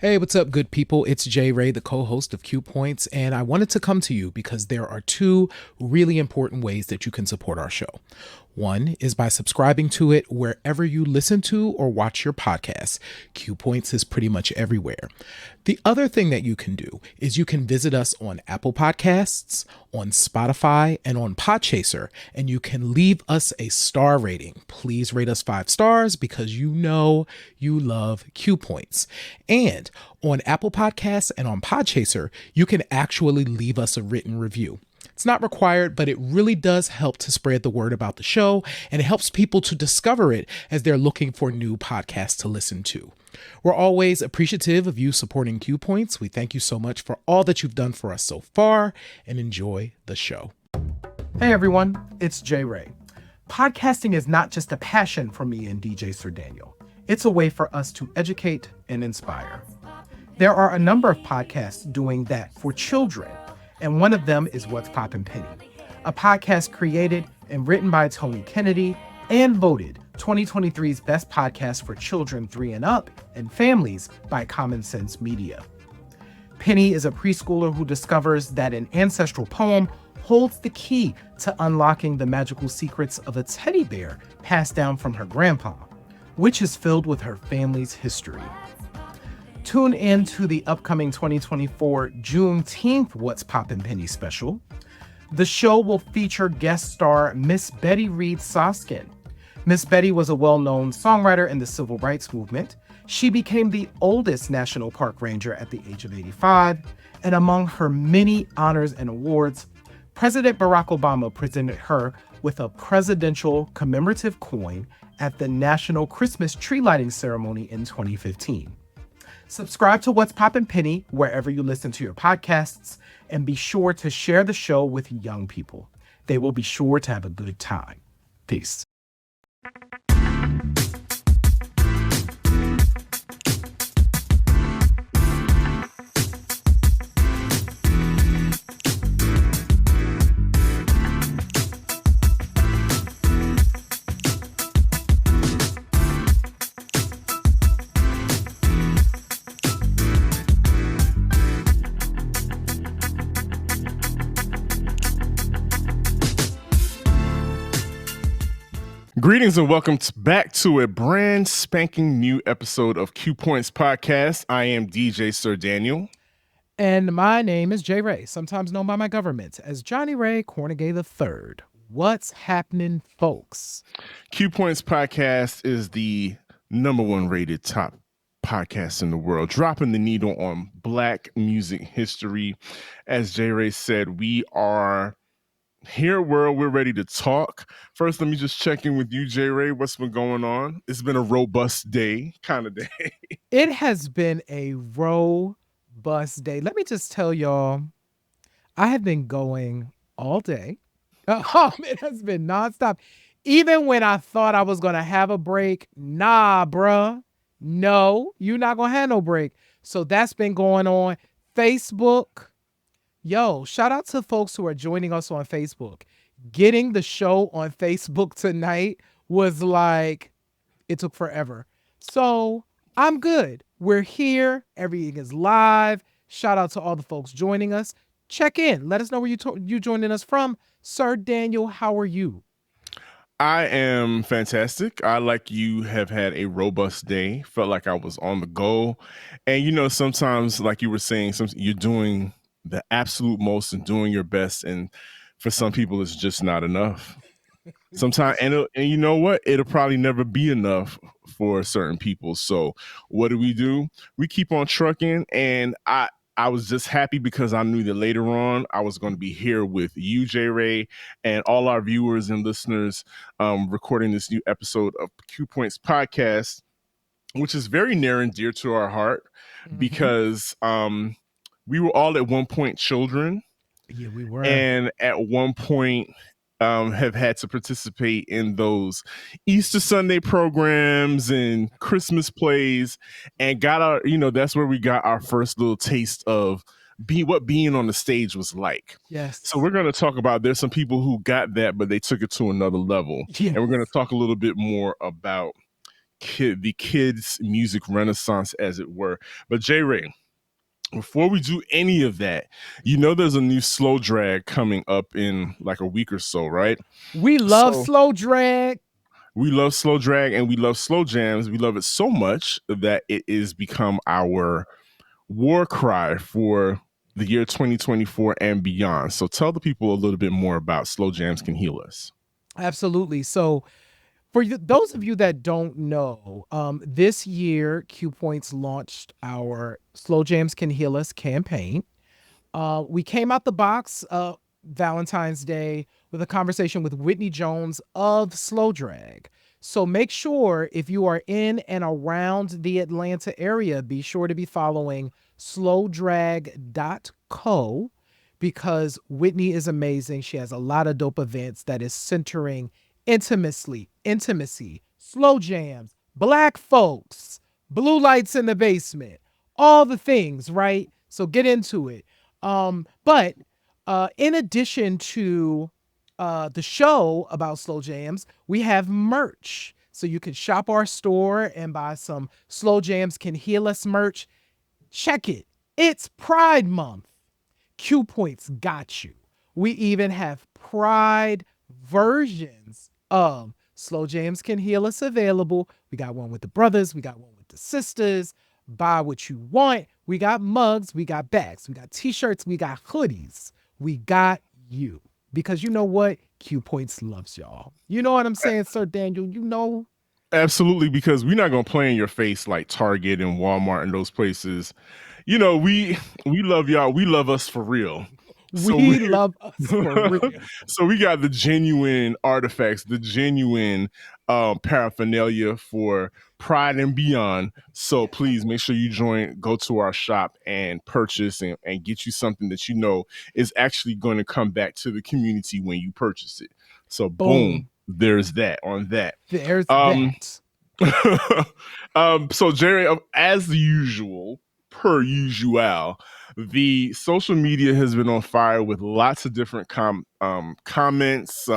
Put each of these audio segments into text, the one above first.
Hey, what's up, good people? It's Jay Ray, the co-host of Q Points, and I wanted to come to you because there are two really important ways that you can support our show. One is by subscribing to it wherever you listen to or watch your podcasts. Q Points is pretty much everywhere. The other thing that you can do is you can visit us on Apple Podcasts, on Spotify, and on Podchaser, and you can leave us a star rating. Please rate us 5 stars because you know you love Q Points. And on Apple Podcasts and on Podchaser, you can actually leave us a written review. It's not required, but it really does help to spread the word about the show, and it helps people to discover it as they're looking for new podcasts to listen to. We're always appreciative of you supporting Q Points. We thank you so much for all that you've done for us so far, and enjoy the show. Hey everyone, it's Jay Ray. Podcasting is not just a passion for me and DJ Sir Daniel. It's a way for us to educate and inspire. There are a number of podcasts doing that for children, and one of them is What's Poppin' Penny, a podcast created and written by Tony Kennedy and voted 2023's best podcast for children 3 and up and families by Common Sense Media. Penny is a preschooler who discovers that an ancestral poem holds the key to unlocking the magical secrets of a teddy bear passed down from her grandpa, which is filled with her family's history. Tune in to the upcoming 2024 Juneteenth What's Poppin' Penny special. The show will feature guest star Miss Betty Reed Soskin. Miss Betty was a well-known songwriter in the civil rights movement. She became the oldest national park ranger at the age of 85, and among her many honors and awards, President Barack Obama presented her with a presidential commemorative coin at the National Christmas Tree Lighting Ceremony in 2015. Subscribe to What's Poppin' Penny wherever you listen to your podcasts, and be sure to share the show with young people. They will be sure to have a good time. Peace. Greetings and welcome back to a brand spanking new episode of Q Points Podcast. I am DJ Sir Daniel. And my name is Jay Ray, sometimes known by my government as Johnny Ray Cornegay III. What's happening, folks? Q Points Podcast is the #1 rated top podcast in the world, dropping the needle on Black music history. As Jay Ray said, we are here where we're ready to talk. First, let me just check in with you, Jay Ray. What's been going on? It's been a robust day, kind of day. It has been a robust day. Let me just tell y'all, I have been going all day. It has been nonstop. Even when I thought I was going to have a break, nah, bruh. No, you're not going to have no break. So that's been going on. Facebook. Yo, shout out to folks who are joining us on Facebook. Getting the show on Facebook tonight was like, it took forever. So I'm good. We're here. Everything is live. Shout out to all the folks joining us. Check in. Let us know where you joining us from. Sir Daniel, how are you? I am fantastic. I, like you, have had a robust day. Felt like I was on the go. And, you know, sometimes, like you were saying, you're doing the absolute most and doing your best, and for some people it's just not enough sometimes, and you know what, it'll probably never be enough for certain people. So what do? We keep on trucking, and I was just happy because I knew that later on I was going to be here with you, Jay Ray, and all our viewers and listeners, recording this new episode of Q Points Podcast, which is very near and dear to our heart, because we were all at one point children. Yeah, we were. And at one point have had to participate in those Easter Sunday programs and Christmas plays, and got our, that's where we got our first little taste of what being on the stage was like. Yes. So we're going to talk about, there's some people who got that, but they took it to another level. Yes. And we're going to talk a little bit more about the kids music renaissance, as it were. But J Ray, before we do any of that, there's a new slow drag coming up in like a week or so, right? We love So slow drag. we love slow drag and we love slow jams. We love it so much that it is become our war cry for the year 2024 and beyond. So tell the people a little bit more about Slow Jams Can Heal Us. Absolutely. So for those of you that don't know, this year Q Points launched our Slow Jams Can Heal Us campaign. We came out the box Valentine's Day with a conversation with Whitney Jones of Slow Drag. So make sure if you are in and around the Atlanta area, be sure to be following slowdrag.co because Whitney is amazing. She has a lot of dope events that is centering intimacy, slow jams, Black folks, blue lights in the basement, all the things, right? So get into it. But in addition to the show about slow jams, we have merch. So you can shop our store and buy some Slow Jams Can Heal Us merch. Check it. It's Pride Month. Q Points got you. We even have Pride versions of Slow Jams Can Heal Us available. We got one with the brothers. We got one with the sisters. Buy what you want. We got mugs. We got bags. We got t-shirts. We got hoodies. We got you. Because you know what? Q Points loves y'all. You know what I'm saying, Sir Daniel? You know? Absolutely, because we're not gonna play in your face like Target and Walmart and those places. We love y'all. We love us for real. So We love us for real. so we got the genuine artifacts, the genuine paraphernalia for Pride and beyond. So please make sure you go to our shop and purchase and get you something that is actually going to come back to the community when you purchase it. So boom, there's that on that. There's that. So Jerry, as usual, per usual, the social media has been on fire with lots of different comments.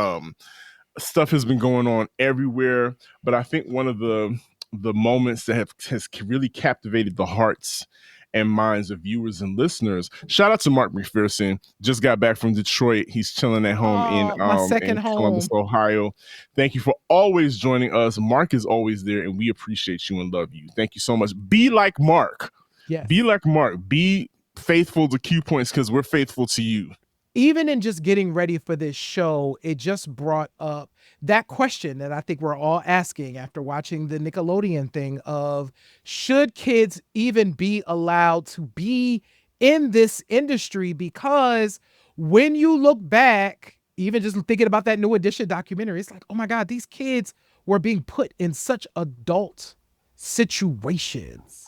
Stuff has been going on everywhere, but I think one of the moments that has really captivated the hearts and minds of viewers and listeners. Shout out to Mark McPherson. Just got back from Detroit. He's chilling at home my second in home. Columbus, Ohio. Thank you for always joining us. Mark is always there, and we appreciate you and love you. Thank you so much. Be like Mark. Yes. Be like Mark. Be faithful to Q Points because we're faithful to you. Even in just getting ready for this show, it just brought up that question that I think we're all asking after watching the Nickelodeon thing of should kids even be allowed to be in this industry? Because when you look back, even just thinking about that New Edition documentary, it's like, oh my God, these kids were being put in such adult situations.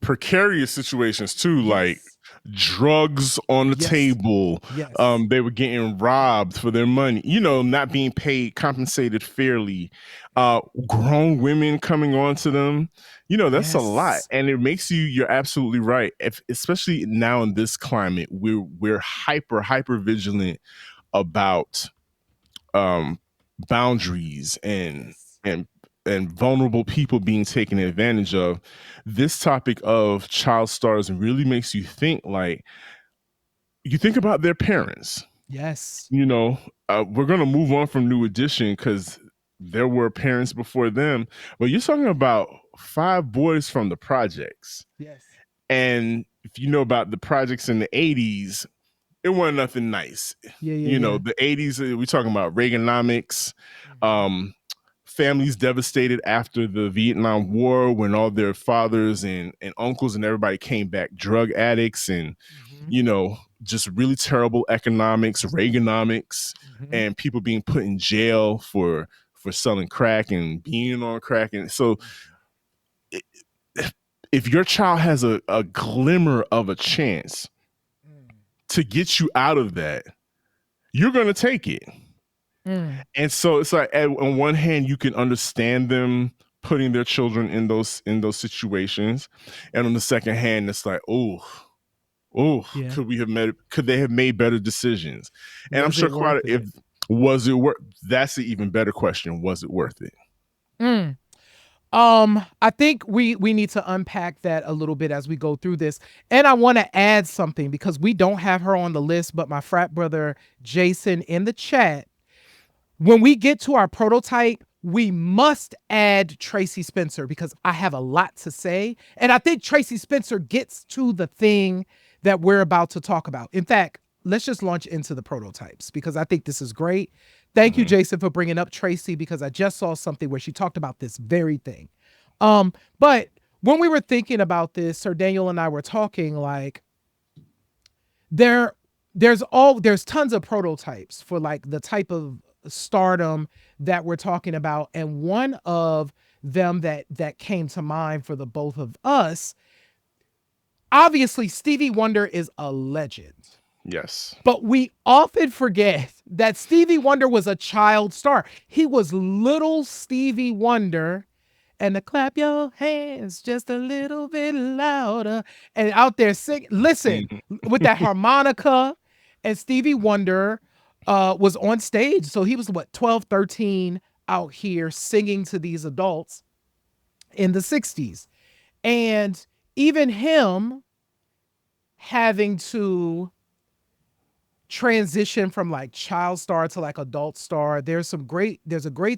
Precarious situations too, Yes. like drugs on the table. Yes. They were getting robbed for their money, not being compensated fairly. Grown women coming on to them, that's a lot. And it makes you're absolutely right. Especially now in this climate, we're hyper vigilant about boundaries and vulnerable people being taken advantage of. This topic of child stars really makes you think, like, you think about their parents. Yes. We're going to move on from New Edition because there were parents before them, but you're talking about 5 boys from the projects. Yes. And if you know about the projects in the 80s, it wasn't nothing nice. The 80s, we're talking about Reaganomics, families devastated after the Vietnam War when all their fathers and uncles and everybody came back drug addicts and, just really terrible economics, Reaganomics, and people being put in jail for selling crack and being on crack. And so if your child has a glimmer of a chance to get you out of that, you're going to take it. And so it's like, on one hand, you can understand them putting their children in those situations, and on the second hand, it's like, could they have made better decisions? And I'm sure was it worth? That's the even better question. Was it worth it? I think we need to unpack that a little bit as we go through this. And I want to add something because we don't have her on the list, but my frat brother Jason in the chat, when we get to our prototype, we must add Tracie Spencer because I have a lot to say. And I think Tracie Spencer gets to the thing that we're about to talk about. In fact, let's just launch into the prototypes because I think this is great. Thank you, Jason, for bringing up Tracie because I just saw something where she talked about this very thing. But when we were thinking about this, Sir Daniel and I were talking like there's tons of prototypes for like the type of stardom that we're talking about, and one of them that came to mind for the both of us, obviously Stevie Wonder is a legend. Yes. But we often forget that Stevie Wonder was a child star. He was little Stevie Wonder, and to clap your hands just a little bit louder and out there sing. Listen, with that harmonica, and Stevie Wonder was on stage. So he was what, 12, 13 out here singing to these adults in the 60s. And even him having to transition from like child star to like adult star. There's a great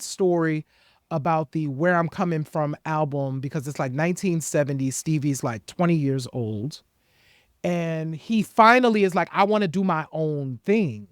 story about the Where I'm Coming From album because it's like 1970. Stevie's like 20 years old. And he finally is like, I want to do my own thing.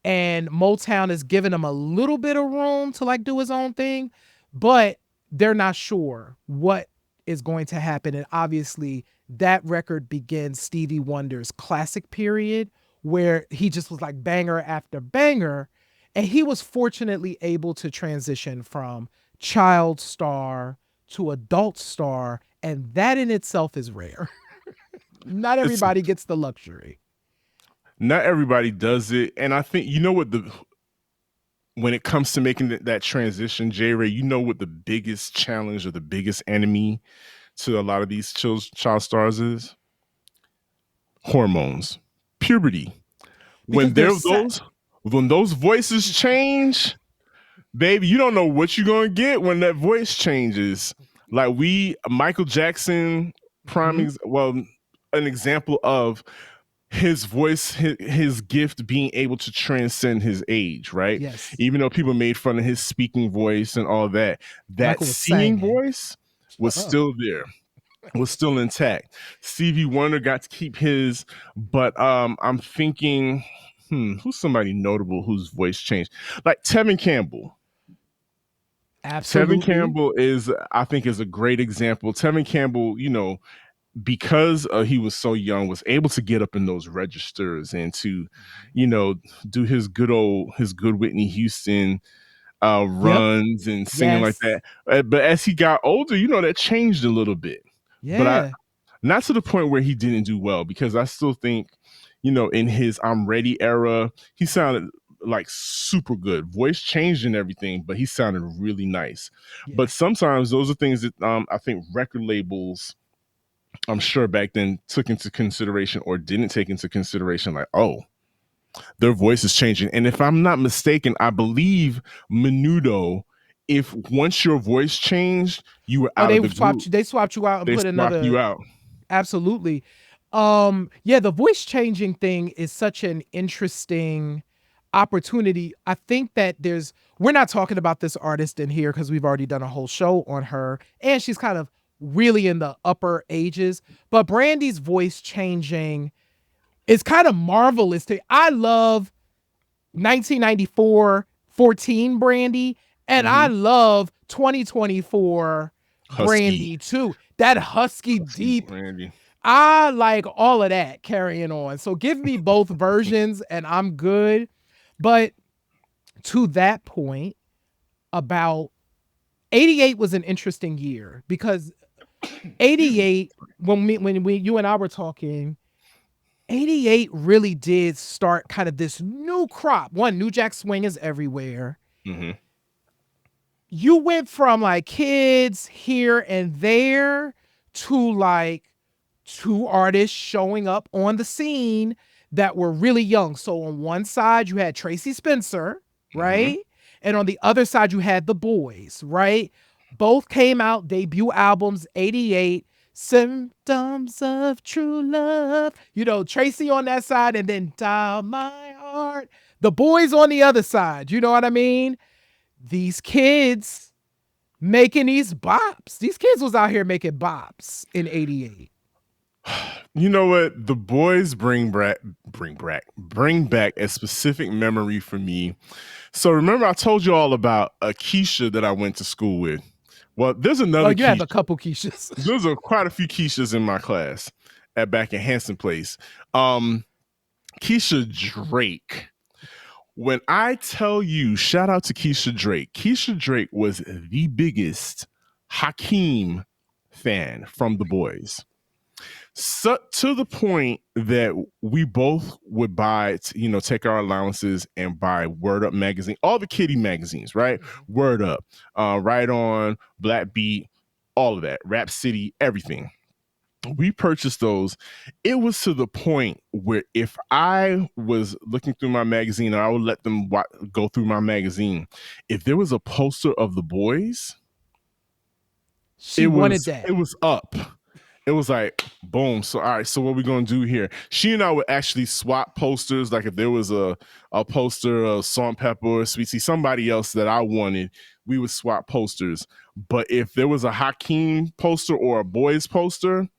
And Motown is giving him a little bit of room to like do his own thing, but they're not sure what is going to happen. And obviously that record begins Stevie Wonder's classic period where he just was like banger after banger. And he was fortunately able to transition from child star to adult star. And that in itself is rare. Not everybody gets the luxury. Not everybody does it. And I think, you know what, when it comes to making that transition, J. Ray, you know what the biggest challenge or the biggest enemy to a lot of these child stars is? Hormones, puberty. When those voices change, baby, you don't know what you're gonna get when that voice changes. Like Michael Jackson, an example of his voice, his gift being able to transcend his age, right? Yes. Even though people made fun of his speaking voice and all that, that singing voice was still there, was still intact. Stevie Wonder got to keep his, but I'm thinking, who's somebody notable whose voice changed? Like Tevin Campbell. Absolutely. Tevin Campbell I think, is a great example. Tevin Campbell, you know, because he was so young, was able to get up in those registers and to, you know, do his good Whitney Houston runs and singing like that. But as he got older, you know, that changed a little bit. Yeah. But not to the point where he didn't do well, because I still think, you know, in his I'm Ready era, he sounded like super good. Voice changed and everything, but he sounded really nice. Yeah. But sometimes those are things that I think record labels, I'm sure back then, took into consideration or didn't take into consideration, like, oh, their voice is changing. And if I'm not mistaken, I believe Menudo, if once your voice changed, you were out of the group. They swapped you out and put another. You out. Absolutely. Yeah, the voice changing thing is such an interesting opportunity. I think that we're not talking about this artist in here because we've already done a whole show on her, and she's kind of really in the upper ages, but Brandy's voice changing is kind of marvelous. I love 1994 14 Brandy, and I love 2024 husky Brandy too. That husky deep Brandy. I like all of that carrying on. So give me both versions and I'm good. But to that point, about 88 was an interesting year because 88, when you and I were talking, 88 really did start kind of this new crop. One, New Jack Swing is everywhere. You went from like kids here and there to like two artists showing up on the scene that were really young. So on one side, you had Tracie Spencer, right? And on the other side, you had the boys, right? Both came out, debut albums, 88. Symptoms of True Love. You know, Tracie on that side and then Dial My Heart. The boys on the other side. You know what I mean? These kids making these bops. These kids was out here making bops in 88. You know what? The boys bring back a specific memory for me. So remember, I told you all about a Iesha that I went to school with. Well, there's another. Oh, you have a couple Keishas. There's quite a few Keishas in my class back in Hanson Place. Iesha Drake. When I tell you, shout out to Iesha Drake. Iesha Drake was the biggest Hakeem fan from the boys. So, to the point that we both would buy, take our allowances and buy Word Up magazine, all the kiddie magazines, right? Word Up, Right On, Black Beat, all of that, Rap City, everything. We purchased those. It was to the point where if I was looking through my magazine, I would let them go through my magazine. If there was a poster of the boys, She wanted that. It was up. It was like, boom. So, all right, so what are we going to do here? She and I would actually swap posters. Like if there was a poster of Salt-N-Pepa or Sweet Tea, somebody else that I wanted, we would swap posters. But if there was a Hakeem poster or a boys poster,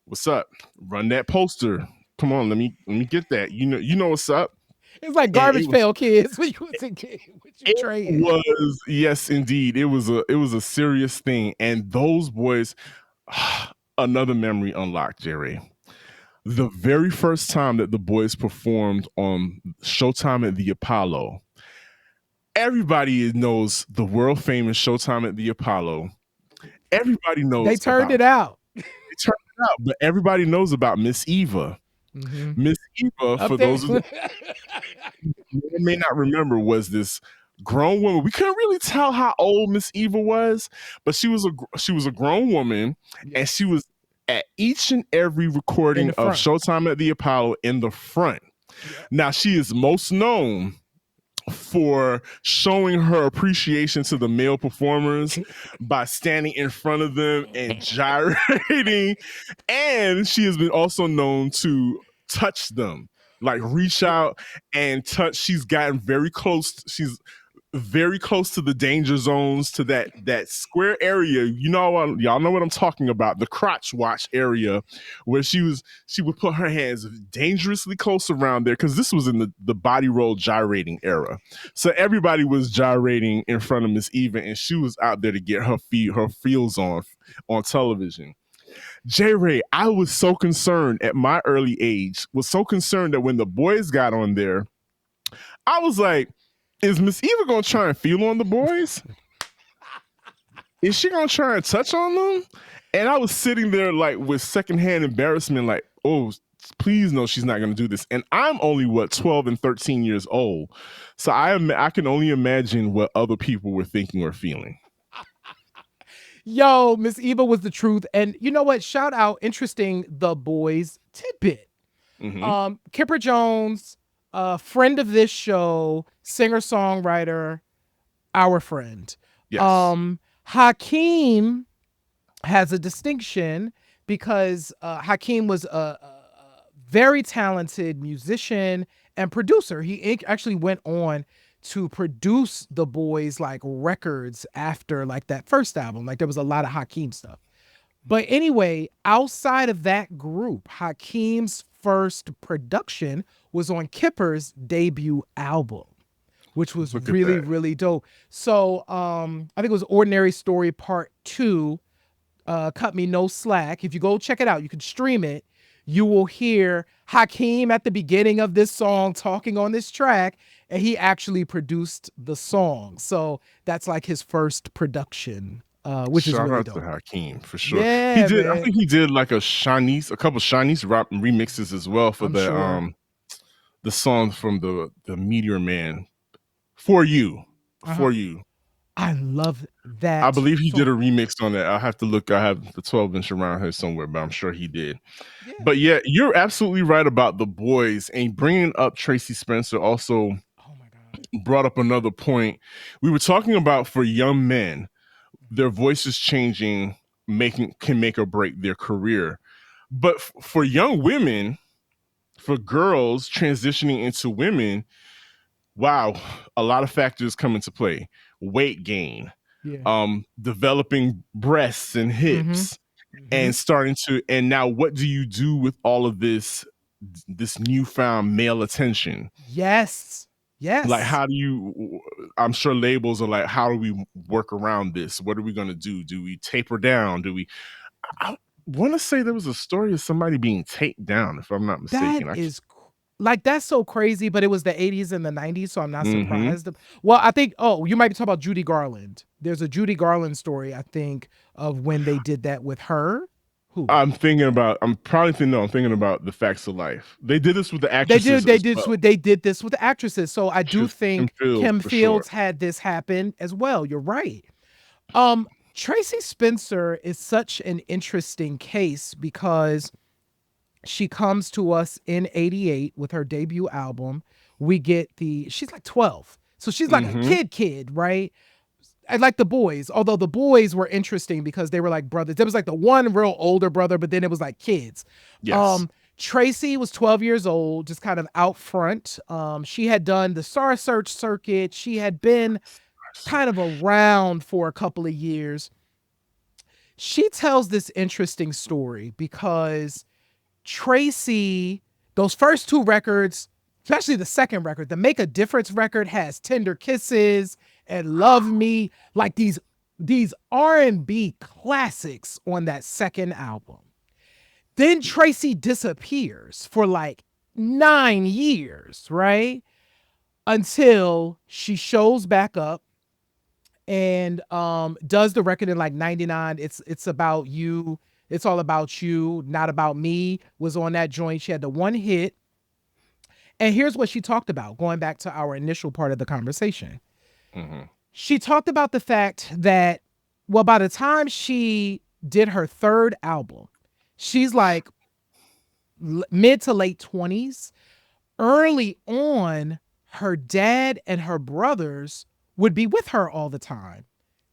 what's up? Run that poster. Come on, let me get that. You know what's up. It's like Garbage Pail Kids when you was a kid. It was, yes, indeed. It was a serious thing. And those boys, another memory unlocked, Jerry. The very first time that the boys performed on Showtime at the Apollo, everybody knows the world famous Showtime at the Apollo. Everybody knows they turned it out. They turned it out, but everybody knows about Miss Eva. Mm-hmm. Miss Eva, for those of you who may not remember, was this grown woman. We couldn't really tell how old Miss Eva was, but she was a grown woman, and she was at each and every recording of Showtime at the Apollo in the front. Yeah. Now she is most known for showing her appreciation to the male performers by standing in front of them and gyrating, and she has been also known to touch them, like reach out and touch. She's gotten very close. She's very close to the danger zones, to that square area. Y'all know what I'm talking about, the crotch watch area, where she would put her hands dangerously close around there, because this was in the body roll gyrating era. So everybody was gyrating in front of Miss Eva, and she was out there to get her feels on television. J-Ray, I was so concerned at my early age, that when the boys got on there, I was like, is Miss Eva gonna try and feel on the boys? Is she gonna try and touch on them? And I was sitting there like with secondhand embarrassment, like, oh, please no, she's not gonna do this. And I'm only 12 and 13 years old, so I can only imagine what other people were thinking or feeling. Yo, Miss Eva was the truth. And you know what? Shout out, interesting, the boys tidbit. Mm-hmm. Kipper Jones, friend of this show, singer-songwriter, our friend. Yes. Hakeem has a distinction because Hakeem was a very talented musician and producer. He actually went on to produce the boys like records after like that first album. Like there was a lot of Hakeem stuff. But anyway, outside of that group, Hakeem's first production was on Kipper's debut album, which was really, really dope. So I think it was Ordinary Story Part 2, Cut Me No Slack. If you go check it out, you can stream it. You will hear Hakeem at the beginning of this song talking on this track, and he actually produced the song. So that's like his first production, which is really dope. Shout out to Hakeem for sure. Yeah, he did. Man. I think he did like a couple Shanice rap remixes as well for the song from the Meteor Man, For You. I love that. I believe he did a remix on that. I'll have to look. I have the 12-inch around here somewhere, but I'm sure he did. Yeah. But yeah, you're absolutely right about the boys, and bringing up Tracie Spencer also brought up another point. We were talking about for young men, their voices changing can make or break their career. But for young women, for girls transitioning into women, wow, a lot of factors come into play. Weight gain, Yeah. developing breasts and Mm-hmm. hips, Mm-hmm. and and now what do you do with all of this newfound male attention? Yes. Like, Yes. how do you, I'm sure labels are like, how do we work around this? What are we going to do? Do we taper down? I want to say there was a story of somebody being taped down, if I'm not That mistaken. is like, that's so crazy, but it was the 80s and the 90s, so I'm not Mm-hmm. surprised. Well, I think, oh, you might be talking about Judy Garland. There's a Judy Garland story, I think, of when they did that with her. Who? I'm thinking about, I'm probably thinking, no, I'm thinking about The Facts of Life. They did this with the They did actresses they as did well. they did this with the actresses. So I do Kim think Fields, Kim for sure. Fields had this happen as well. You're right. Tracie Spencer is such an interesting case because she comes to us in 88 with her debut album. We get she's like 12. So she's like a Mm-hmm. kid, right? I like the boys, although the boys were interesting because they were like brothers. There was like the one real older brother, but then it was like kids. Yes. Tracie was 12 years old, just kind of out front. She had done the Star Search circuit. She had been kind of around for a couple of years. She tells this interesting story because Tracie, those first two records, especially the second record, the Make a Difference record, has Tender Kisses and Love Me, like these R&B classics on that second album. Then Tracie disappears for like 9 years, right? Until she shows back up and does the record in like 99. It's about you. It's all about you, not about me, was on that joint. She had the one hit. And here's what she talked about, going back to our initial part of the conversation. Mm-hmm. She talked about the fact that, well, by the time she did her third album, she's like mid to late 20s. Early on, her dad and her brothers would be with her all the time.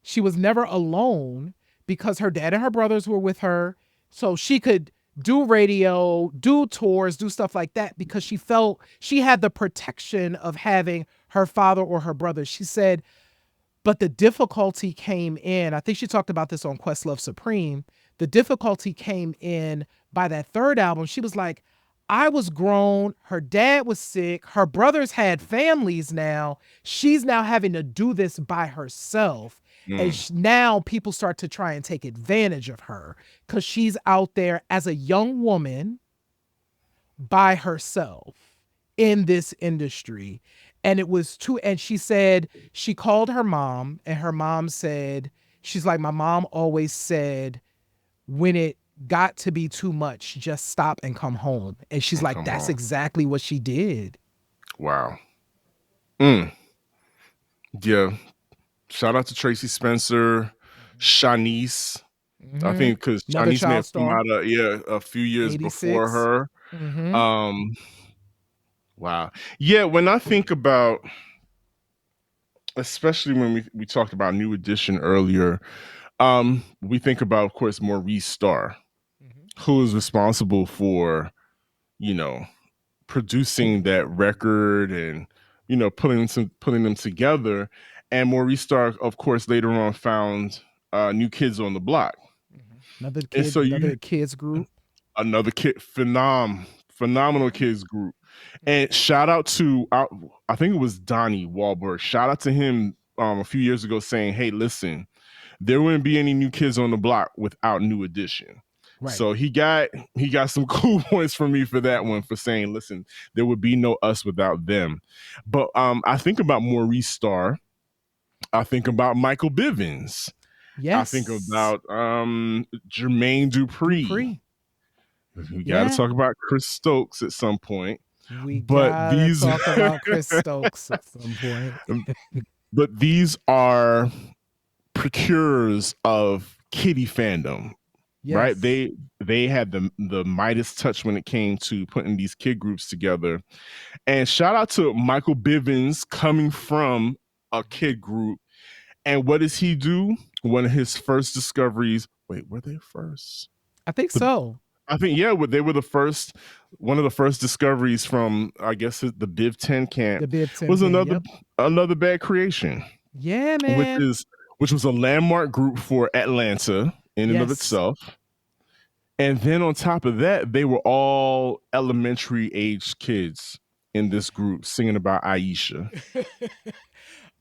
She was never alone because her dad and her brothers were with her. So she could do radio, do tours, do stuff like that because she felt she had the protection of having her father or her brother. She said, but the difficulty came in. I think she talked about this on Questlove Supreme. The difficulty came in by that third album. She was like, I was grown. Her dad was sick. Her brothers had families now. She's now having to do this by herself. And now people start to try and take advantage of her because she's out there as a young woman by herself in this industry. And it was too, and she said, she called her mom, and her mom said, she's like, my mom always said, when it got to be too much, just stop and come home. And she's like, that's exactly what she did. Wow. Yeah. Shout out to Tracie Spencer, Shanice. I think because Another Shanice may child have come star, out a few years before 86. her. Mm-hmm. Wow. Yeah, when I think about, especially when we talked about New Edition earlier, we think about, of course, Maurice Starr, who is responsible for, you know, producing that record and, you know, putting them together. And Maurice Starr, of course, later on found New Kids on the Block. And so Another kids group. another phenomenal kids group. And shout out to, I think it was Donnie Wahlberg. Shout out to him a few years ago saying, hey, listen, there wouldn't be any New Kids on the Block without New Edition. Right. So he got some cool points from me for that one, for saying, listen, there would be no us without them. But I think about Maurice Starr. I think about Michael Bivins. Yes. I think about Jermaine Dupri. We got to talk about Chris Stokes at some point. We But gotta talk about Chris Stokes at some point. But these are procurers of kiddie fandom. Yes. Right? They had the Midas touch when it came to putting these kid groups together. And shout out to Michael Bivins coming from a kid group And what does he do? One of his first discoveries. Wait, were they first? I think so. I think, yeah, they were the first. One of the first discoveries from, I guess, the Biv 10 camp The Biv 10 was camp, yep. another Bad Creation. Yeah, man. Which was a landmark group for Atlanta in and of itself. And then on top of that, they were all elementary aged kids in this group singing about Iesha.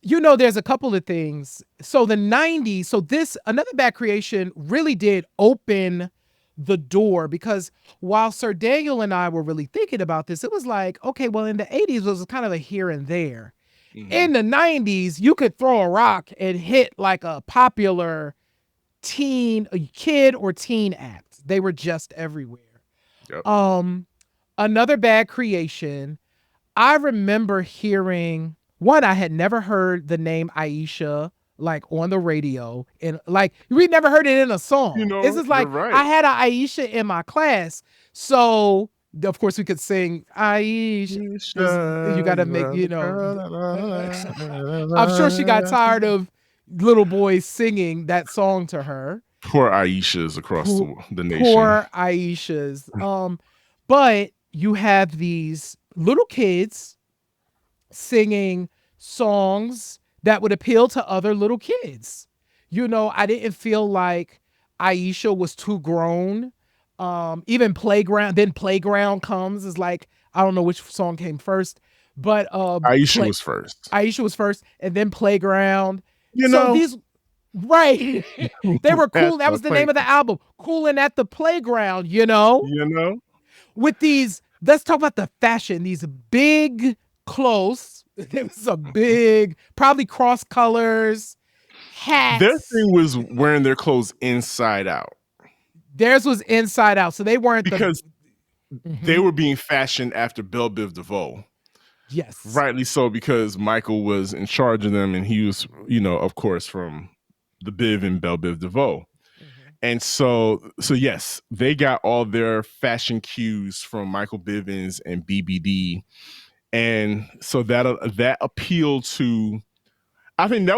You know, there's a couple of things. So the 90s, this Another Bad Creation really did open the door, because while Sir Daniel and I were really thinking about this, it was like, okay, well, in the 80s it was kind of a here and there. Mm-hmm. In the 90s, you could throw a rock and hit like a popular kid or teen act. They were just everywhere. Yep. Another Bad Creation, I remember hearing, I had never heard the name Iesha like on the radio, and like we never heard it in a song. You know, this is like, right. I had an Iesha in my class, so of course we could sing Iesha. You got to make, you know. I'm sure she got tired of little boys singing that song to her. Poor Ieshas across the nation. Poor Ieshas. But you have these little kids singing songs that would appeal to other little kids. You know, I didn't feel like Iesha was too grown. Even Playground comes is like, I don't know which song came first, but Iesha was first. Iesha was first, and then Playground. These, right? They were cool. That was the name of the album, Coolin' at the Playground. You know, with these. Let's talk about the fashion. These big clothes. It was a big, probably cross colors, hats. Their thing was wearing their clothes inside out. Theirs was inside out, so they weren't because they were being fashioned after Belle Biv DeVoe. Yes, rightly so, because Michael was in charge of them, and he was, you know, of course, from the Biv and Belle Biv DeVoe. And so yes, they got all their fashion cues from Michael Bivins and BBD. And so that appealed to, I think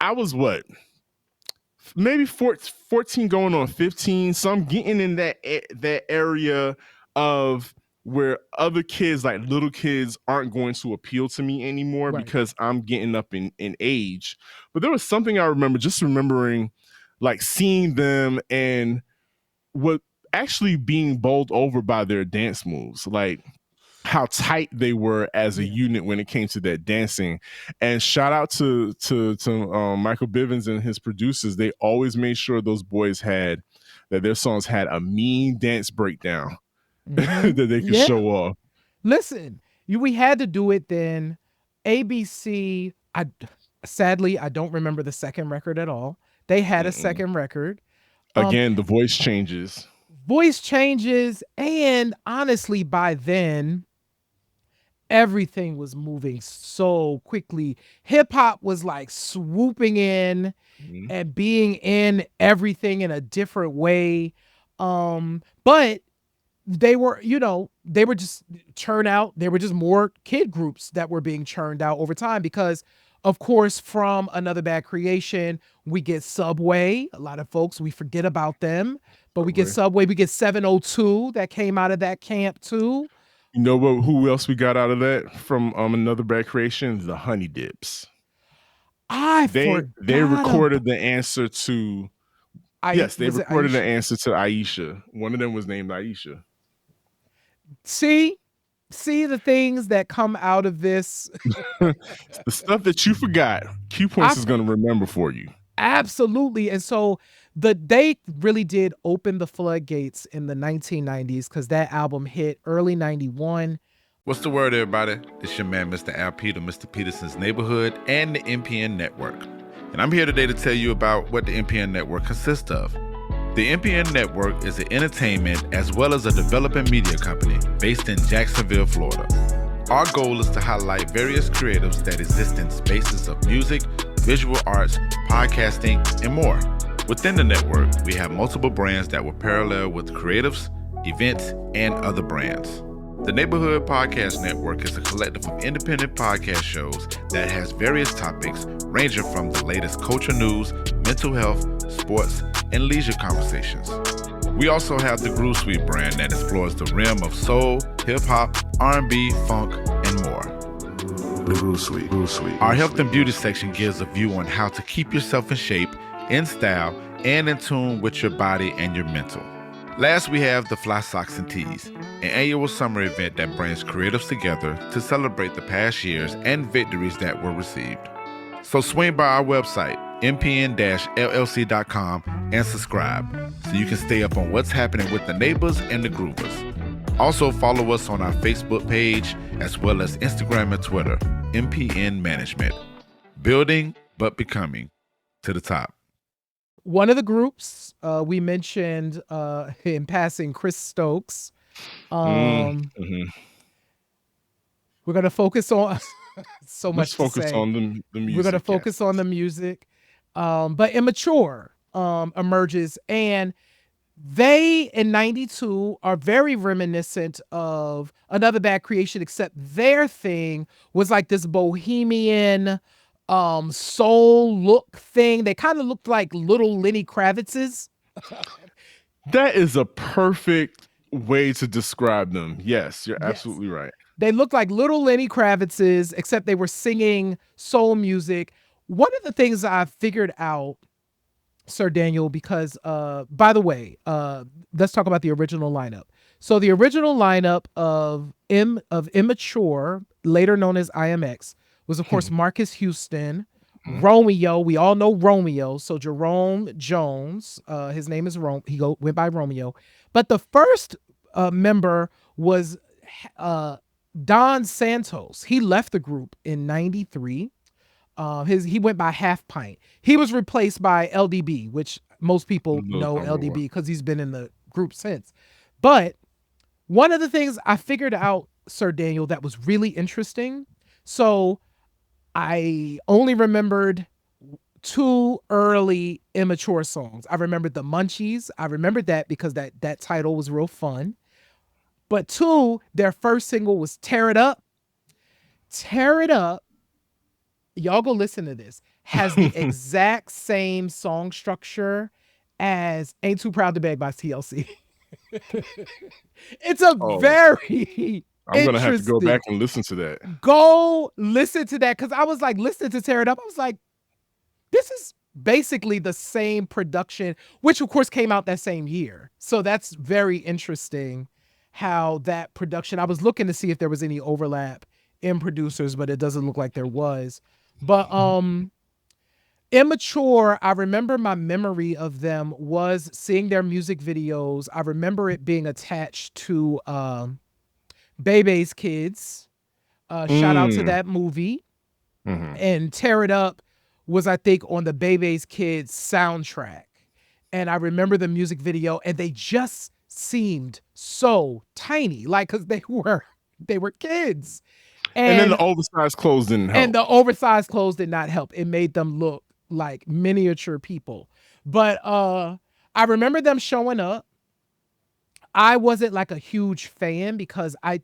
I was what, maybe 14 going on 15. So I'm getting in that area of where other kids, like little kids, aren't going to appeal to me anymore, right, because I'm getting up in age. But there was something I remember, just remembering like seeing them and what actually being bowled over by their dance moves, like how tight they were as a unit when it came to that dancing. And shout out to Michael Bivins and his producers. They always made sure those boys that their songs had a mean dance breakdown that they could show off. Listen, we had to do it then. ABC, sadly, I don't remember the second record at all. They had a second record. Again, the voice changes. Voice changes, and honestly, by then, everything was moving so quickly. Hip hop was like swooping in and being in everything in a different way. But they were, they were just churn out. There were just more kid groups that were being churned out over time because, of course, from Another Bad Creation, we get Subway. A lot of folks, we forget about them, but we get Subway. We get 702 that came out of that camp too. You know what? Who else we got out of that from Another Bad Creation? The Honey Dips. They recorded the answer to. They recorded the answer to Iesha. One of them was named Iesha. See the things that come out of this. The stuff that you forgot, Q Points is going to remember for you. Absolutely. And so they really did open the floodgates in the 1990s because that album hit early 91. What's the word, everybody? It's your man, Mr. Al Peter, Mr. Peterson's Neighborhood, and the NPN Network. And I'm here today to tell you about what the NPN Network consists of. The NPN Network is an entertainment as well as a developing media company based in Jacksonville, Florida. Our goal is to highlight various creatives that exist in spaces of music, visual arts, podcasting, and more. Within the network, we have multiple brands that will parallel with creatives, events, and other brands. The Neighborhood Podcast Network is a collective of independent podcast shows that has various topics ranging from the latest culture news, mental health, sports, and leisure conversations. We also have the Groove Suite brand that explores the realm of soul, hip-hop, R&B, funk, and more. The Groove Suite. Our health and beauty section gives a view on how to keep yourself in shape, in style, and in tune with your body and your mental. Last, we have the Fly Socks and Tees, an annual summer event that brings creatives together to celebrate the past years and victories that were received. So swing by our website, mpn-llc.com, and subscribe so you can stay up on what's happening with the neighbors and the groovers. Also follow us on our Facebook page as well as Instagram and Twitter, MPN Management. Building but becoming to the top. One of the groups we mentioned in passing, Chris Stokes. We're going to focus on so much. Let's focus on the music. We're going to focus on the music. But Immature emerges, and they in 92 are very reminiscent of Another Bad Creation, except their thing was like this bohemian soul look thing. They kind of looked like little Lenny Kravitz's. That is a perfect way to describe them. Yes, you're absolutely right. They looked like little Lenny Kravitz's, except they were singing soul music. One of the things I figured out, Sir Daniel, because by the way, let's talk about the original lineup. So the original lineup of Immature, later known as IMX, was of course Marcus Houston, Romeo. We all know Romeo. So Jerome Jones, his name is he went by Romeo. But the first member was Don Santos. He left the group in 93. He went by Half Pint. He was replaced by LDB, which most people know LDB because he's been in the group since. But one of the things I figured out, Sir Daniel, that was really interesting. So I only remembered 2 early Immature songs. I remembered the Munchies. I remembered that because that title was real fun. But 2, their first single was Tear It Up. Tear It Up, y'all go listen to this, has the exact same song structure as Ain't Too Proud to Beg by TLC. It's a very I'm going to have to go back and listen to that. Go listen to that, because I was like, listening to Tear It Up, I was like, this is basically the same production, which of course came out that same year. So that's very interesting how that production, I was looking to see if there was any overlap in producers, but it doesn't look like there was. But Immature, I remember my memory of them was seeing their music videos. I remember it being attached to Bebe's Kids. Shout out to that movie. And Tear It Up was, I think, on the Bebe's Kids soundtrack. And I remember the music video, and they just seemed so tiny, like, because they were kids. And then the oversized clothes didn't help. And the oversized clothes did not help. It made them look like miniature people. But I remember them showing up. I wasn't like a huge fan because I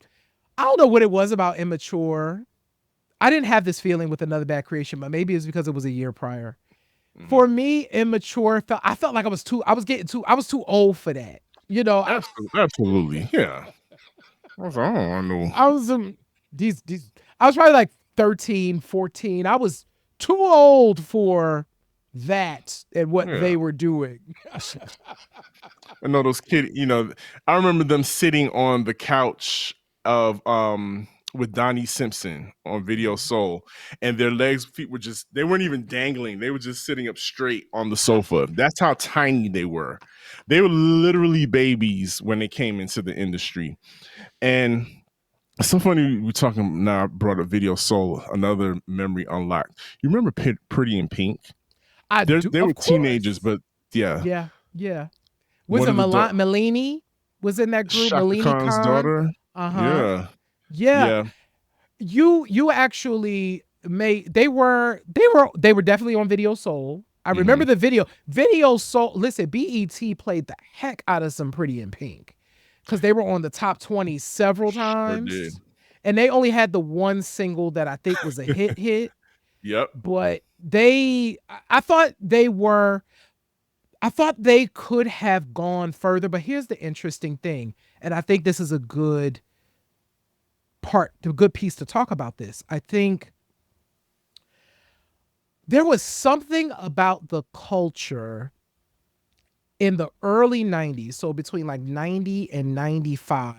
don't know what it was about Immature. I didn't have this feeling with Another Bad Creation, but maybe it's because it was a year prior. For me, Immature I felt like I was too old for that. You know, absolutely. Yeah. I was like, I know. I was I was probably like 13, 14. I was too old for that and what they were doing. I know those kids, I remember them sitting on the couch of with Donnie Simpson on Video Soul, and their feet were they weren't even dangling. They were just sitting up straight on the sofa. That's how tiny they were. They were literally babies when they came into the industry. And it's so funny we're talking now. I brought up Video Soul, another memory unlocked. You remember Pretty in Pink? They were teenagers, but yeah. Was it Melanie was in that group? Shaka Melanie Khan's daughter. Yeah. You actually made. They were definitely on Video Soul. I remember the Video Soul. Listen, BET played the heck out of some Pretty in Pink. because they were on the top 20 several Sure did. times. And they only had the one single that I think was a hit. Yep. But I thought they could have gone further. But here's the interesting thing. And I think this is a good piece to talk about this. I think there was something about the culture in the early 90s, so between like 90 and 95,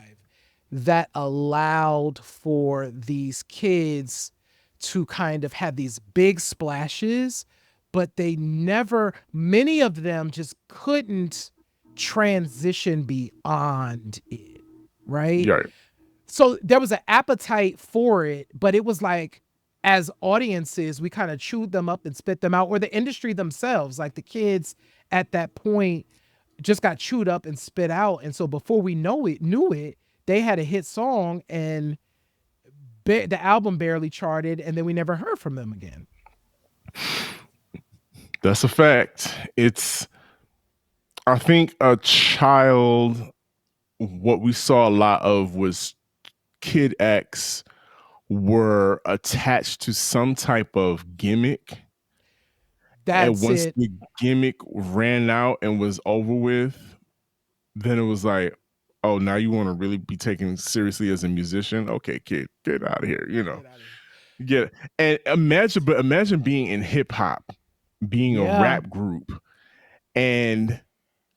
that allowed for these kids to kind of have these big splashes, but many of them just couldn't transition beyond it, right? Right. So there was an appetite for it, but it was like, as audiences, we kind of chewed them up and spit them out, or the industry themselves, like the kids at that point just got chewed up and spit out. And so before we knew it, they had a hit song and the album barely charted, and then we never heard from them again. That's a fact. I think what we saw a lot of was kid acts were attached to some type of gimmick. And once the gimmick ran out and was over with, then it was like, oh, now you want to really be taken seriously as a musician? Okay, kid, get out of here, Get and imagine being in hip hop, being a rap group, and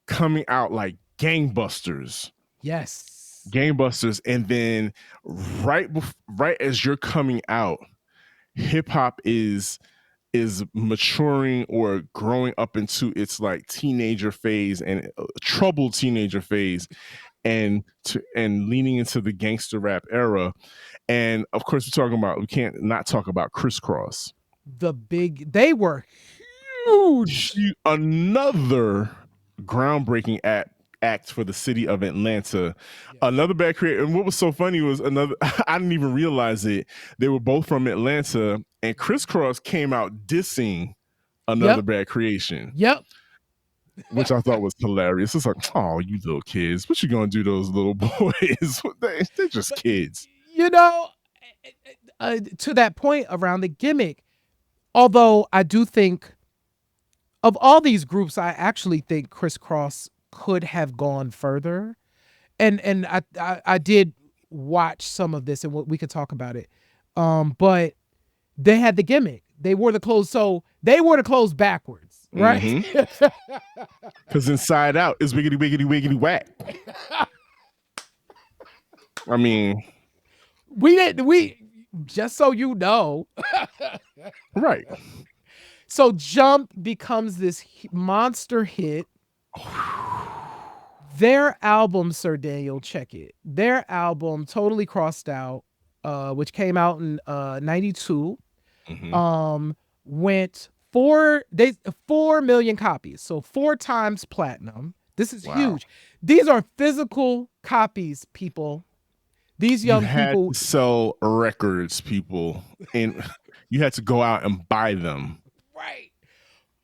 coming out like gangbusters. Yes. Gangbusters, and then right as you're coming out, hip hop is maturing or growing up into its like teenager phase and troubled teenager phase, and leaning into the gangster rap era. And of course, we can't not talk about Kris Kross. They were huge. Another groundbreaking act for the city of Atlanta. Yes. Another bad creator. And what was so funny was I didn't even realize it. They were both from Atlanta, and Kris Kross came out dissing Another Bad Creation. Yep. Which I thought was hilarious. It's like, oh, you little kids. What you gonna do to those little boys? They're just kids. To that point around the gimmick, although I do think of all these groups, I actually think Kris Kross could have gone further. And I did watch some of this, and we could talk about it. But they had the gimmick. They wore the clothes, so they wore the clothes backwards, right? Because Inside Out is wiggity, wiggity, wiggity, whack. I mean, we just so you know. Right. So Jump becomes this monster hit. Their album, Sir Daniel, check it. Their album, Totally Crossed Out, which came out in 92, went 4 million copies. So 4 times platinum. This is huge. These are physical copies, people. These young people had to sell records, people, and you had to go out and buy them. Right.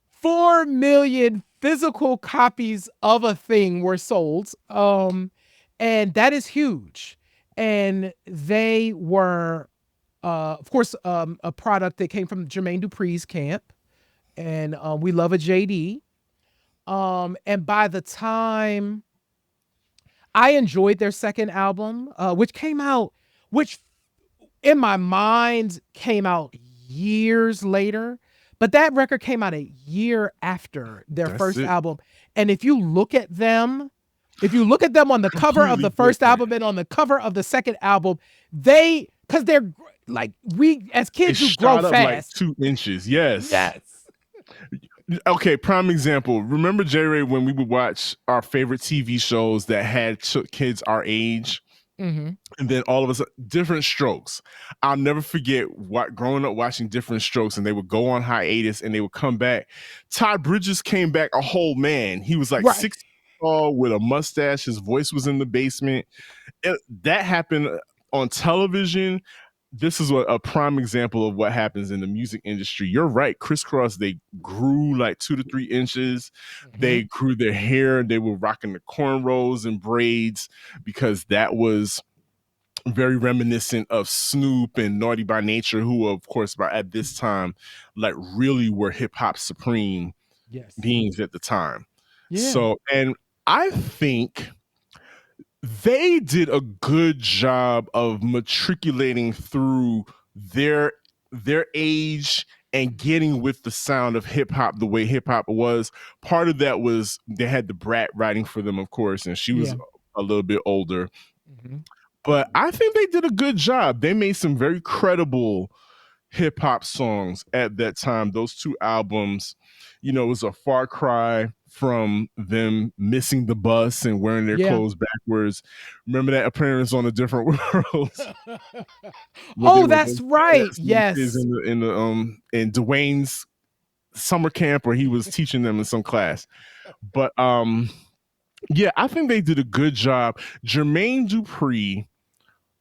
4 million physical copies of a thing were sold. And that is huge. And they were, of course, a product that came from Jermaine Dupri's camp. And we love a JD. And by the time I enjoyed their second album, which in my mind came out years later. But that record came out a year after their first album. And if you look at them on the cover of the first album and on the cover of the second album, because they're like, we as kids who grow fast. Like 2 inches. Yes. Okay, prime example. Remember, J-Ray, when we would watch our favorite TV shows that had kids our age? And then all of us, Different Strokes. I'll never forget growing up watching Different Strokes, and they would go on hiatus and they would come back. Todd Bridges came back a whole man. He was like 6 feet tall with a mustache. His voice was in the basement. That happened on television. this is a prime example of what happens in the music industry. You're right. Kris Kross, they grew like 2 to 3 inches. They grew their hair. They were rocking the cornrows and braids because that was very reminiscent of Snoop and Naughty by Nature, who, of course, at this time, like really were hip hop supreme beings at the time. Yeah. So, and I think they did a good job of matriculating through their age and getting with the sound of hip hop the way hip hop was. Part of that was they had the Brat writing for them, of course, and she was a little bit older. But I think they did a good job. They made some very credible hip hop songs at that time. Those 2 albums, it was a far cry from them missing the bus and wearing their clothes backwards. Remember that appearance on A Different World? Oh, that's right. Yes. In Dwayne's summer camp where he was teaching them in some class. But yeah, I think they did a good job. Jermaine Dupri,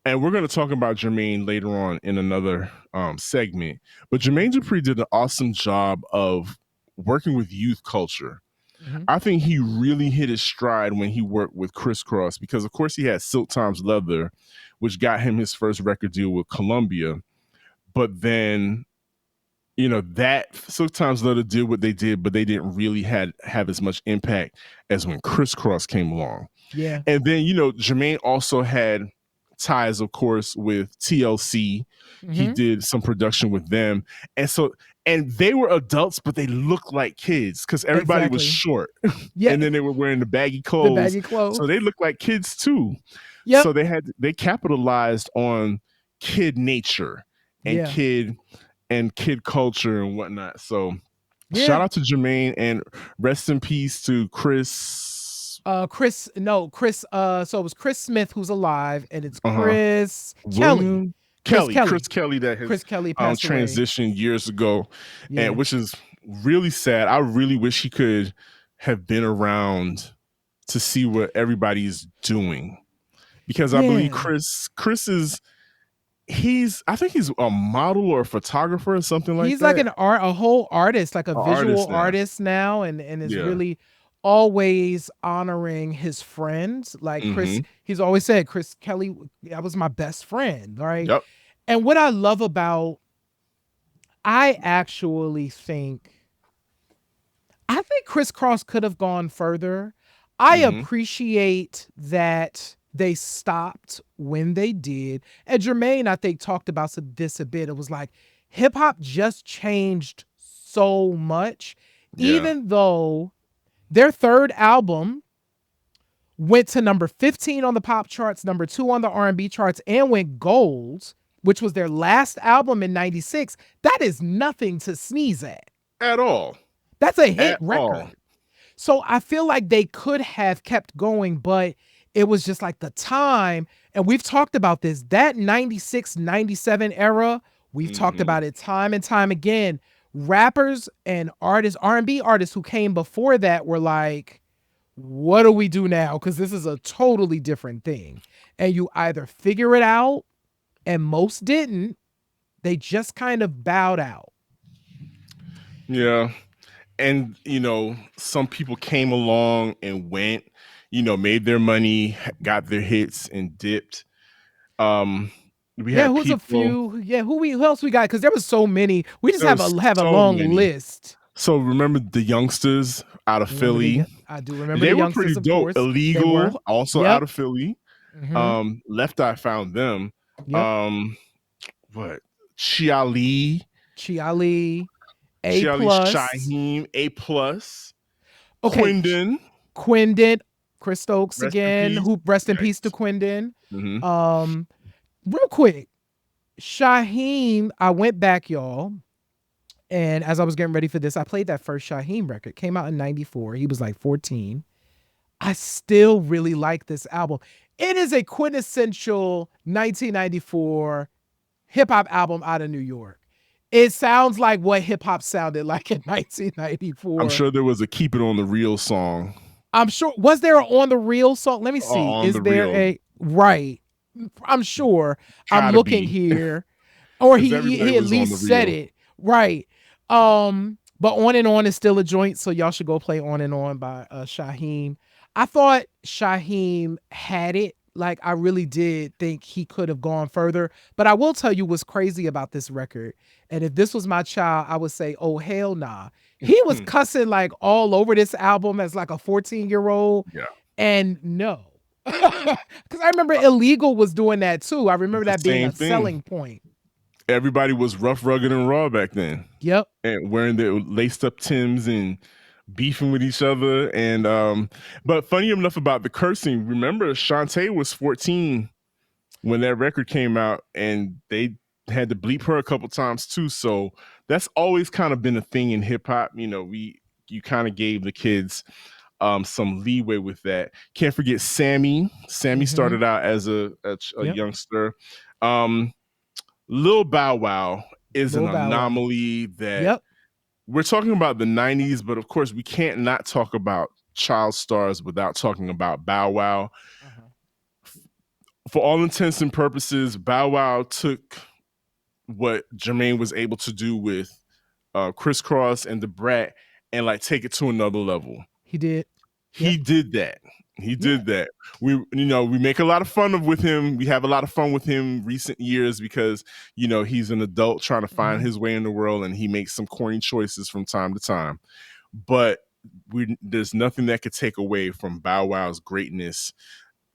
and we're going to talk about Jermaine later on in another segment, but Jermaine Dupri did an awesome job of working with youth culture. I think he really hit his stride when he worked with Kris Kross because, of course, he had Silk Times Leather, which got him his first record deal with Columbia. But then, that Silk Times Leather did what they did, but they didn't really have as much impact as when Kris Kross came along. Yeah. And then, Jermaine also had ties, of course, with TLC. He did some production with them. And they were adults, but they looked like kids because everybody was short. And then they were wearing the baggy clothes. So they looked like kids too. So they capitalized on kid nature and kid culture and whatnot. So shout out to Jermaine and rest in peace to Chris. Chris. So it was Chris Smith who's alive, and it's Chris Kelly. Chris Kelly that has Chris Kelly passed transitioned years ago, and which is really sad. I really wish he could have been around to see what everybody's doing, because I believe Chris is I think he's a model or a photographer or something like that. He's like a whole artist, like a visual artist now, and is really always honoring his friends. Like Chris, he's always said, Chris Kelly, that was my best friend, right? Yep. And what I love about, I actually think Kris Kross could have gone further. I appreciate that they stopped when they did. And Jermaine, I think, talked about this a bit. It was like hip hop just changed so much, even though their third album went to number 15 on the pop charts, number 2 on the R&B charts, and went gold, which was their last album in 96. That is nothing to sneeze at. At all. That's a hit record. So I feel like they could have kept going, but it was just like the time, and we've talked about this, that 96, 97 era, we've talked about it time and time again. Rappers and artists, R&B artists who came before that were like, what do we do now? Because this is a totally different thing. And you either figure it out, and most didn't. They just kind of bowed out. Yeah. And, some people came along and went, made their money, got their hits, and dipped. We had who's people, a few? Yeah, who else we got? Because there was so many. We just have a long list. So remember the youngsters out of Philly? I do remember they the were youngsters, pretty of Illegal, course. Illegal, also out of Philly. Left Eye found them. What? Chia Lee, A+, Shaheem, A+. Okay. Quindon, Chris Stokes again. Who rest in peace to Quindon. Real quick, Shaheem, I went back, y'all, and as I was getting ready for this, I played that first Shaheem record. Came out in 94. He was like 14. I still really like this album. It is a quintessential 1994 hip-hop album out of New York. It sounds like what hip-hop sounded like in 1994. I'm sure there was a Keep It On The Real song. I'm sure. Was there an On The Real song? Let me see. Is there a... Right. I'm sure. I'm looking here. Or because he everybody at was on the least said reel. it. Right. But On and On is still a joint, so y'all should go play On and On by Shaheem. I thought Shaheem had it. Like, I really did think he could have gone further. But I will tell you what's crazy about this record. And if this was my child, I would say, oh, hell nah. He was cussing like all over this album as like a 14-year-old. Yeah. And no. Because I remember Illegal was doing that too. I remember The that being same a thing. selling point. Everybody was rough, rugged, and raw back then. Yep. And wearing their laced up Timbs and beefing with each other. And but funny enough about the cursing, remember Shantae was 14 when that record came out, and they had to bleep her a couple times too. So that's always kind of been a thing in hip hop. You know, you kind of gave the kids some leeway with that. Can't forget Sammy. Sammy started out as a Yep. youngster. Lil Bow Wow is Lil an Bow Wow. anomaly that Yep. we're talking about the 90s, but of course we can't not talk about child stars without talking about Bow Wow. For all intents and purposes, Bow Wow took what Jermaine was able to do with Kris Kross and the Brat and like take it to another level. He did. He did that. He did that. We make a lot of fun with him. We have a lot of fun with him recent years because, he's an adult trying to find his way in the world, and he makes some corny choices from time to time. But there's nothing that could take away from Bow Wow's greatness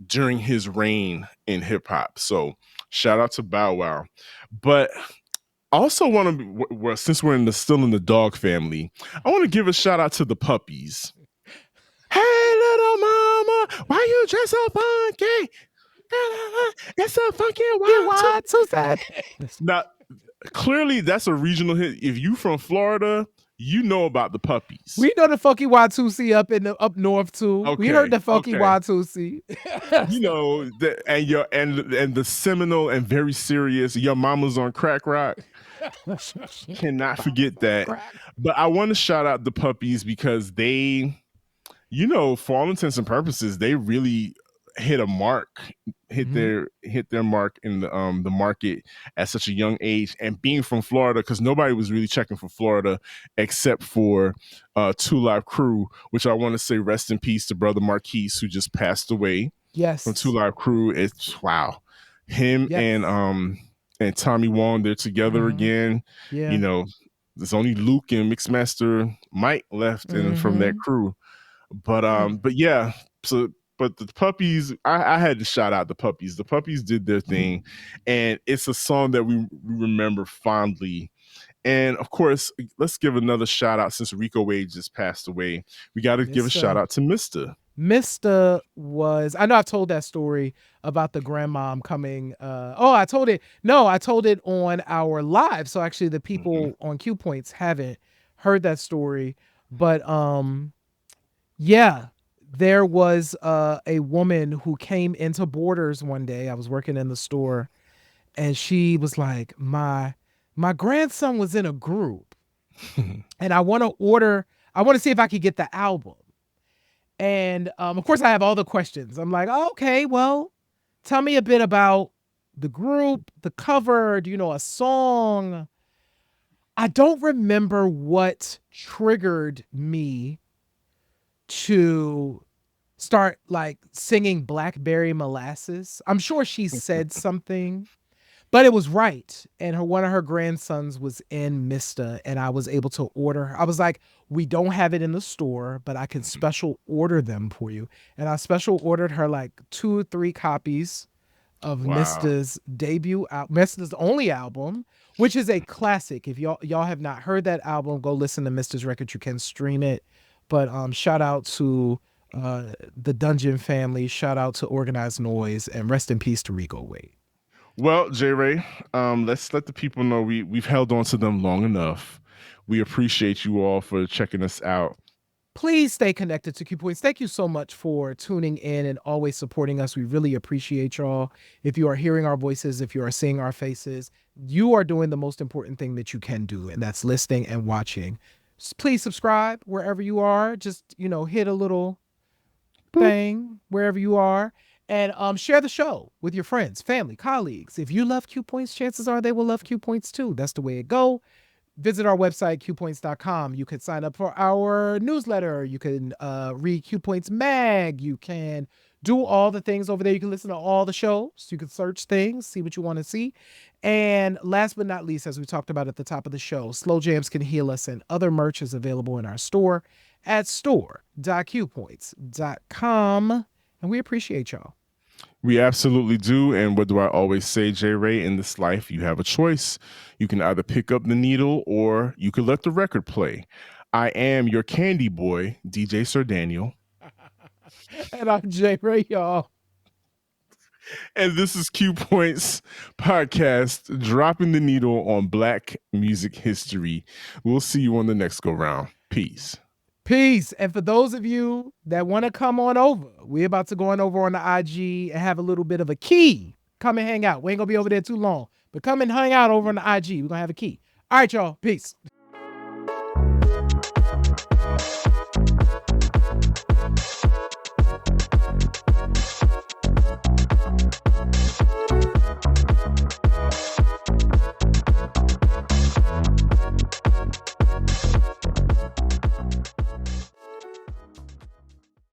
during his reign in hip hop. So shout out to Bow Wow. But also want to, since we're still in the dog family, I want to give a shout out to the puppies. Hey, little mama, why you dress so funky? It's so funky. Why so sad? Now, clearly, that's a regional hit. If you from Florida, you know about the puppies. We know the funky Y2C up north too. Okay, we heard the funky okay. Y2C. And the seminal and very serious Your Mama's on Crack Rock. Cannot forget that. But I want to shout out the puppies because they, for all intents and purposes, they really hit a mark, hit their mark in the market at such a young age. And being from Florida, because nobody was really checking for Florida except for 2 Live Crew, which I want to say rest in peace to Brother Marquise, who just passed away. Yes. From 2 Live Crew. It's wow. Him and Tommy Wong, they're together again. Yeah. There's only Luke and Mixmaster Mike left from that crew. But yeah, but the puppies, I had to shout out the puppies. The puppies did their thing, and it's a song that we remember fondly. And of course, let's give another shout out since Rico Wade just passed away. We got to give a shout out to Mr. Mr. was, I know I've told that story about the grandmom coming. I told it on our live. So actually the people on Q Points haven't heard that story. But yeah, there was a woman who came into Borders one day. I was working in the store, and she was like, my grandson was in a group and I want to see if I could get the album. And of course I have all the questions. I'm like, oh, okay, well, tell me a bit about the group, the cover. Do you know a song? I don't remember what triggered me to start like singing Blackberry Molasses. I'm sure she said something, but it was right. And one of her grandsons was in Mista, and I was able to order. I was like, we don't have it in the store, but I can special order them for you. And I special ordered her like 2 or 3 copies of Mista's debut, Mista's only album, which is a classic. If y'all have not heard that album, go listen to Mista's record. You can stream it. But shout out to the Dungeon family. Shout out to Organized Noise, and rest in peace to Rico Wade. Well, J. Ray, let's let the people know we've held on to them long enough. We appreciate you all for checking us out. Please stay connected to Q Points. Thank you so much for tuning in and always supporting us. We really appreciate y'all. If you are hearing our voices, if you are seeing our faces, you are doing the most important thing that you can do, and that's listening and watching. Please subscribe wherever you are. Just, hit a little thing wherever you are. And share the show with your friends, family, colleagues. If you love Q Points, chances are they will love Q Points too. That's the way it go. Visit our website, qpoints.com. You can sign up for our newsletter. You can read Q Points Mag. You can do all the things over there. You can listen to all the shows. You can search things, see what you want to see. And last but not least, as we talked about at the top of the show, Slow Jams Can Heal Us and other merch is available in our store at store.qpoints.com. And we appreciate y'all. We absolutely do. And what do I always say, J. Ray? In this life, you have a choice. You can either pick up the needle or you can let the record play. I am your candy boy, DJ Sir Daniel. And I'm J. Ray, y'all. And this is Q Points Podcast, dropping the needle on Black music history. We'll see you on the next go round. Peace. Peace. And for those of you that want to come on over, we're about to go on over on the IG and have a little bit of a key. Come and hang out. We ain't going to be over there too long, but come and hang out over on the IG. We're going to have a key. All right, y'all. Peace.